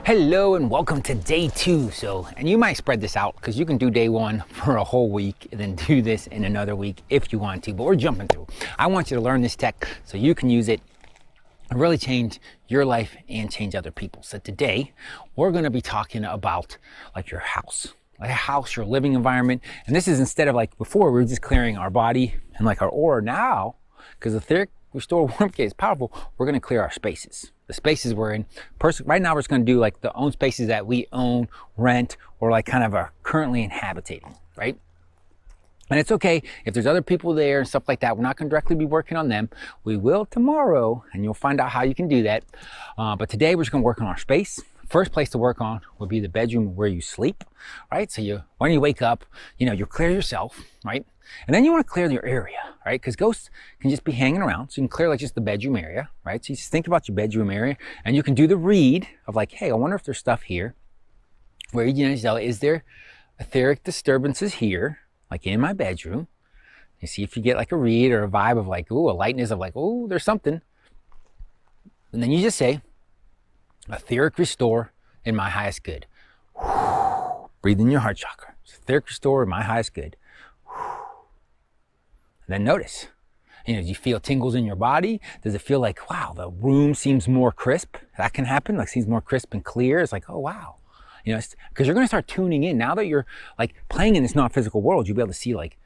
Hello and welcome to day 2. And you might spread this out because you can do day 1 for a whole week and then do this in another week if you want to, but we're jumping through. I want you to learn this tech so you can use it and really change your life and change other people. So today we're going to be talking about like your house, your living environment. And this is instead of like before, we were just clearing our body and like our aura. Now, because the Etheric Restore Warmth Gate is powerful, we're going to clear our spaces. The spaces we're in. Right now we're just going to do like the own spaces that we own, rent, or like kind of are currently inhabiting, right? And it's okay if there's other people there and stuff like that. We're not going to directly be working on them. We will tomorrow, and you'll find out how you can do that. But today we're just going to work on our space. First place to work on would be the bedroom where you sleep, right? So when you wake up, you clear yourself, right? And then you want to clear your area, right? Because ghosts can just be hanging around. So you can clear like just the bedroom area, right? So you just think about your bedroom area and you can do the read of like, hey, I wonder if there's stuff here where is there etheric disturbances here, like in my bedroom? You see if you get like a read or a vibe of like, ooh, a lightness of like, ooh, there's something. And then you just say, etheric restore in my highest good. Breathe in your heart chakra. Etheric restore in my highest good. Then notice, do you feel tingles in your body? Does it feel like, wow, the room seems more crisp? That can happen, like seems more crisp and clear. It's like, oh, wow. Because you're going to start tuning in. Now that you're like playing in this non-physical world, you'll be able to see like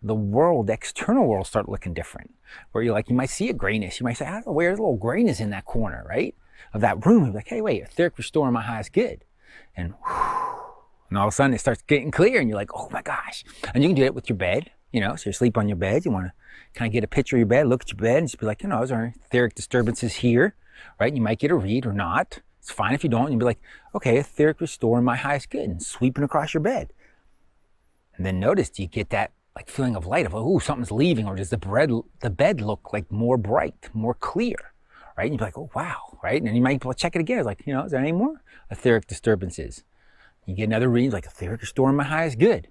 the world, the external world start looking different. Where you might see a grayness. You might say, I don't know, where's a little grayness in that corner, right? Of that room. You're like, hey, wait, etheric restore in my highest good. And all of a sudden it starts getting clear and you're like, oh my gosh. And you can do it with your bed. So you sleep on your bed, you want to kind of get a picture of your bed, look at your bed and just be like, is there etheric disturbances here, right? You might get a read or not. It's fine if you don't. You'd be like, okay, etheric restore in my highest good and sweeping across your bed. And then notice, do you get that like feeling of light of, oh, something's leaving, or does the bed look like more bright, more clear, right? And you'd be like, oh, wow, right? And then you might check it again. It's like, is there any more etheric disturbances? You get another read like etheric restore in my highest good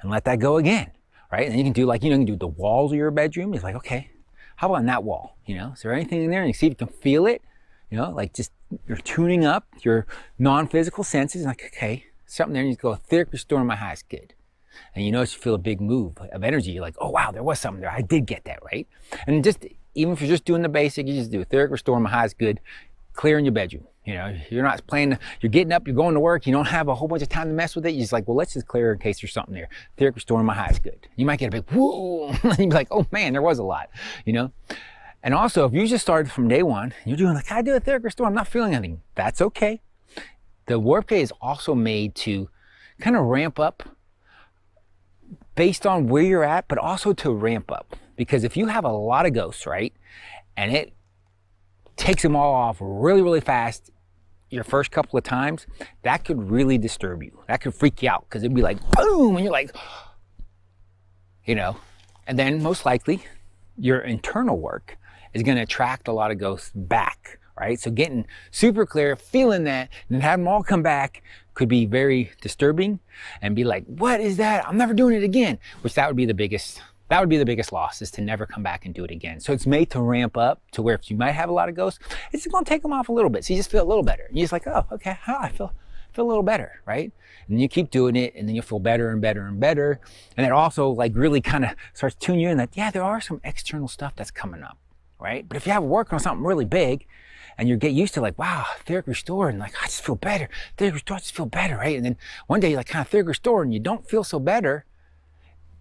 and let that go again. Right? And you can do like, you can do the walls of your bedroom. It's like, okay, how about on that wall? Is there anything in there? And you see if you can feel it, like just you're tuning up your non-physical senses. Like, okay, something there. And you go, etheric restore my highest good. And you feel a big move of energy. You're like, oh, wow, there was something there. I did get that, right? And just, even if you're just doing the basic, you just do etheric restore my highest good, clearing your bedroom. You're not playing, you're getting up, you're going to work, you don't have a whole bunch of time to mess with it. You're just like, well, let's just clear in case there's something there. Etheric restoring my highest good. You might get a big whoa, and you'd be like, oh man, there was a lot, And also, if you just started from day one, you're doing like, I do etheric restore, I'm not feeling anything. That's okay. The warp gate is also made to kind of ramp up based on where you're at, but also to ramp up. Because if you have a lot of ghosts, right, and it takes them all off really, really fast your first couple of times, that could really disturb you. That could freak you out because it'd be like, boom, and you're like, and then most likely your internal work is going to attract a lot of ghosts back, right? So getting super clear, feeling that, and then having them all come back could be very disturbing and be like, what is that? I'm never doing it again, which that would be the biggest loss, is to never come back and do it again. So it's made to ramp up to where if you might have a lot of ghosts, it's going to take them off a little bit. So you just feel a little better. And you're just like, oh, okay, I feel a little better, right? And then you keep doing it and then you'll feel better and better and better. And it also like really kind of starts tuning you in that, yeah, there are some external stuff that's coming up, right? But if you have work on something really big and you get used to like, wow, etheric restore, and like, I just feel better. Etheric restore, I just feel better, right? And then one day you're like kind of etheric restore and you don't feel so better.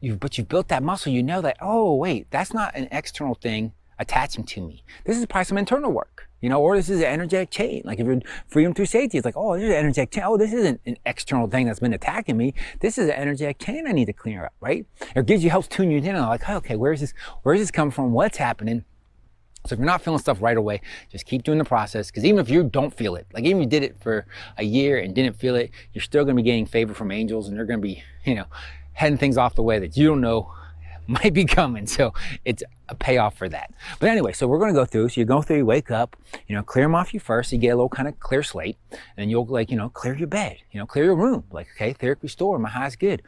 But you've built that muscle, that, oh, wait, that's not an external thing attaching to me. This is probably some internal work, or this is an energetic chain. Like if you're freedom through safety, it's like, oh, there's an energetic chain. Oh, this isn't an external thing that's been attacking me. This is an energetic chain I need to clear up, right? It helps tune you in on like, okay, where's this coming from? What's happening? So if you're not feeling stuff right away, just keep doing the process. Because even if you don't feel it, like even if you did it for a year and didn't feel it, you're still going to be getting favor from angels, and they're going to be, heading things off the way that you don't know might be coming. So it's a payoff for that. But anyway, so we're going to go through. So you go through, you wake up, clear them off you first. So you get a little kind of clear slate, and then you'll like, clear your bed, clear your room. Like, okay, etheric restore, my highest good.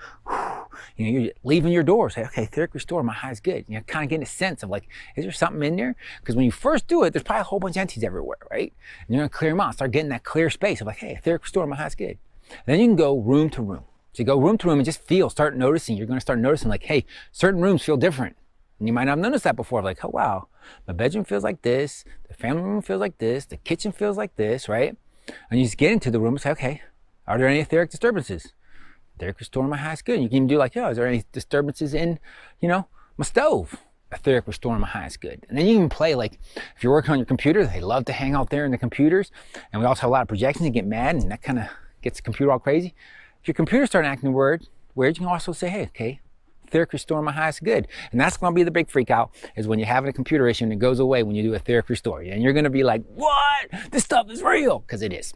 You know, you're leaving your door, say, okay, etheric restore, my highest good. You know, kind of getting a sense of like, is there something in there? Because when you first do it, there's probably a whole bunch of entities everywhere, right? And you're gonna clear them out, start getting that clear space of like, hey, etheric restore, my highest good. And then you can go room to room. So you go room to room and just feel, start noticing. You're gonna start noticing like, hey, certain rooms feel different. And you might not have noticed that before, like, oh wow, my bedroom feels like this, the family room feels like this, the kitchen feels like this, right? And you just get into the room and say, okay, are there any etheric disturbances? Etheric restore, my highest good. You can even do like, is there any disturbances in, you know, my stove? Etheric restore, my highest good. And then you can play like, if you're working on your computer, they love to hang out there in the computers. And we also have a lot of projections and get mad, and that kind of gets the computer all crazy. If your computer starts acting weird, you can also say, hey, okay, etheric restore, my highest good. And that's going to be the big freak out, is when you're having a computer issue and it goes away when you do etheric restore. And you're going to be like, what? This stuff is real, because it is.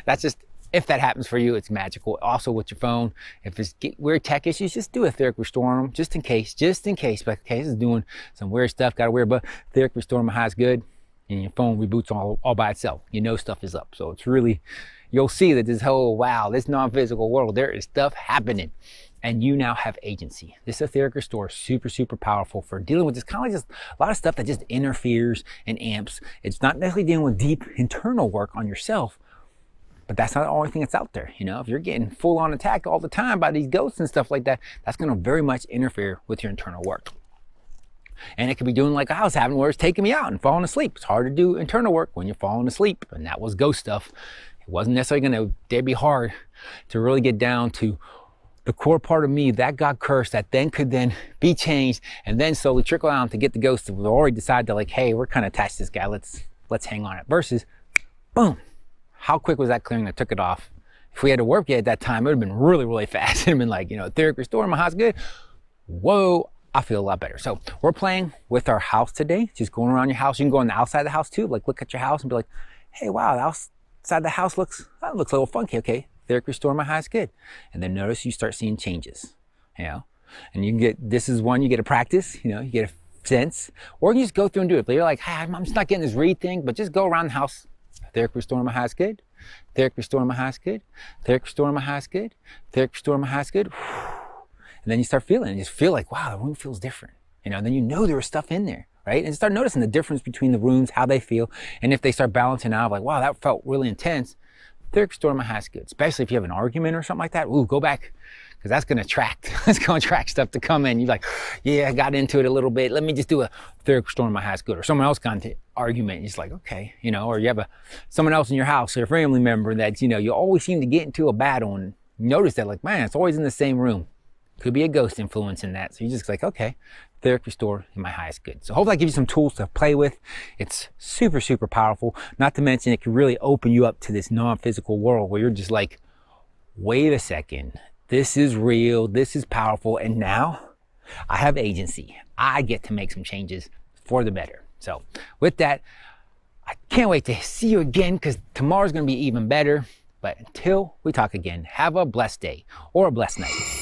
That's just, if that happens for you, it's magical. Also with your phone, if there's weird tech issues, just do etheric restore on them, just in case. Like, okay, this is doing some weird stuff, got a weird, but etheric restore, my highest good, and your phone reboots all by itself. You know stuff is up. So it's really, you'll see that this whole, wow, this non-physical world, there is stuff happening. And you now have agency. This etheric restore is super, super powerful for dealing with this kind of like just a lot of stuff that just interferes and amps. It's not necessarily dealing with deep internal work on yourself, but that's not the only thing that's out there. You know, if you're getting full on attacked all the time by these ghosts and stuff like that, that's going to very much interfere with your internal work. And it could be doing like I was having, where it's taking me out and falling asleep. It's hard to do internal work when you're falling asleep, and that was ghost stuff. It wasn't necessarily going to, it'd be hard to really get down to the core part of me that got cursed, that then could then be changed and then slowly trickle down to get the ghost to already decide to like, hey, we're kind of attached to this guy, let's hang on it. Versus, boom, how quick was that clearing that took it off? If we had to work it at that time, it would have been really, really fast. It would have been like, you know, etheric restore, my house good. Whoa, I feel a lot better. So we're playing with our house today, just going around your house. You can go on the outside of the house too, like look at your house and be like, hey, wow, the outside of the house looks a little funky, okay. Etheric restore, my highest good. And then notice you start seeing changes, you know, and you can get, this is one you get a practice, you know, you get a sense, or you just go through and do it. But you're like, hey, I'm just not getting this read thing, but just go around the house. Etheric restore, my highest good. Etheric restore, my highest good. Etheric restore, my highest good. Etheric restore, my highest good. And then you start feeling, you just feel like, wow, the room feels different. You know, and then you know there was stuff in there, right? And start noticing the difference between the rooms, how they feel. And if they start balancing out, like, wow, that felt really intense. Etheric restore, my highest good. Especially if you have an argument or something like that. Ooh, go back, because that's going to attract. It's going to attract stuff to come in. You're like, yeah, I got into it a little bit. Let me just do a etheric restore, my highest good. Or someone else got into argument. You're just like, okay, you know. Or you have someone else in your house or a family member that, you know, you always seem to get into a battle, and notice that, like, man, it's always in the same room. Could be a ghost influence in that. So you're just like, okay, etheric restore in my highest good. So hopefully I give you some tools to play with. It's super, super powerful. Not to mention it can really open you up to this non-physical world where you're just like, wait a second, this is real, this is powerful, and now I have agency. I get to make some changes for the better. So with that, I can't wait to see you again, because tomorrow's gonna be even better. But until we talk again, have a blessed day or a blessed night.